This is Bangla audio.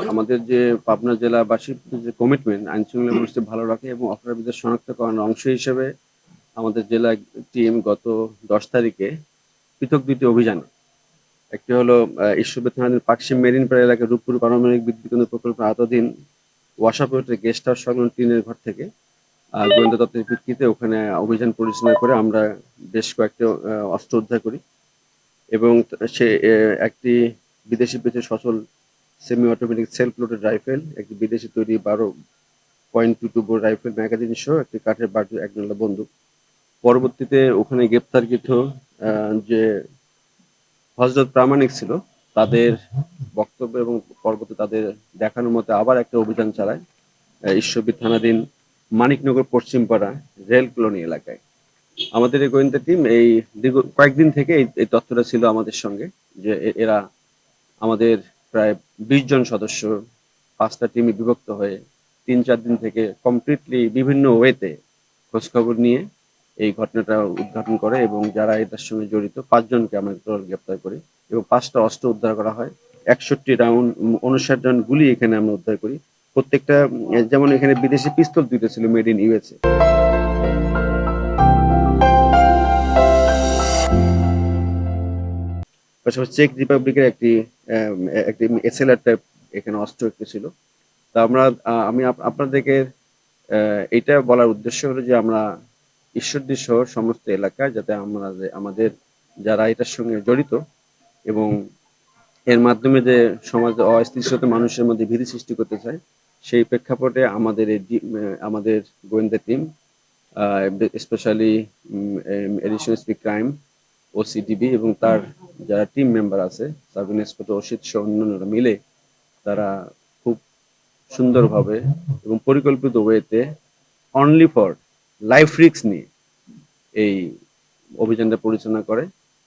আমাদের যে পাবনা জেলাবাসীর যে কমিটমেন্ট আইন শৃঙ্খলা পরিস্থিতি ভালো রাখে এবং অপরাধীদের শনাক্তকরণের অংশ হিসেবে আমাদের জেলা টিম গত 10 তারিখে পৃথক দুটি অভিযান, একটি হলো ঈশ্বরদী থানাধীন পাকশি মেরিনপাড়া এলাকায় রূপপুর পারমাণবিক বিদ্যুৎ কেন্দ্র প্রকল্পের আওতাধীন ওয়াসাপোর্টের গেস্ট হাউস সংলগ্ন টিনের ঘর থেকে গোয়েন্দা তত্ত্বের ভিত্তিতে ওখানে অভিযান পরিচালনা করে আমরা বেশ কয়েকটি অস্ত্র উদ্ধার করি এবং সে একটি বিদেশি পেতে সচল semi automatic self loaded rifle, একটি বিদেশি তৈরি 12.22 বোর রাইফেল ম্যাগাজিন সহ একটি কাঠের বাড়ি একনলা বন্দুক। পরবর্তীতে ওখানে গ্রেপ্তারকৃত যে হযরত প্রামাণিক ছিল তাদের বক্তব্য এবং পরবর্তী তাদের দেখানোর মতে আবার একটা অভিযান চালায় ঈশ্বরদী থানাধীন মানিকনগর পশ্চিমপাড়া রেল কলোনি এলাকায়। আমাদের এই গোয়েন্দা টিম এই দীর্ঘ কয়েকদিন থেকে এই তথ্যটা ছিল আমাদের সঙ্গে যে এরা আমাদের প্রায় 20 জন সদস্য 5টা টিমে বিভক্ত হয়ে 3-4 দিন থেকে কমপ্লিটলি বিভিন্ন ওয়েতে খোঁজখবর নিয়ে এই ঘটনাটা উদ্ঘাটন করে এবং যারা এটার সঙ্গে জড়িত 5 জনকে আমরা গ্রেপ্তার করি এবং 5টা অস্ত্র উদ্ধার করা হয়। 61 রাউন্ড 59 রাউন্ড গুলি এখানে আমরা উদ্ধার করি। প্রত্যেকটা যেমন এখানে বিদেশি পিস্তল দুটো ছিল মেড ইন ইউএসএ। পাশাপাশি চেক রিপাবলিকের একটি এসএলআর টাইপ এখানে অস্ত্র একটি ছিল। তা আমি আপনাদেরকে এটা বলার উদ্দেশ্য হলো যে আমরা ঈশ্বরদী সহ সমস্ত এলাকায় যাতে আমাদের যারা এটার সঙ্গে জড়িত এবং এর মাধ্যমে যে সমাজে অস্থিতিশীলতা মানুষের মধ্যে ভীতি সৃষ্টি করতে চায় সেই প্রেক্ষাপটে আমাদের গোয়েন্দা team specially additional SP crime OC DB এবং তার যারা টিম মেম্বার আছে সাব ইন্সপেক্টর অসিত সহ অন্যান্যরা মিলে তারা খুব সুন্দরভাবে এবং পরিকল্পিত ওয়েতে অনলি ফর লাইফ রিস্ক নিয়ে এই অভিযানটা পরিচালনা করে।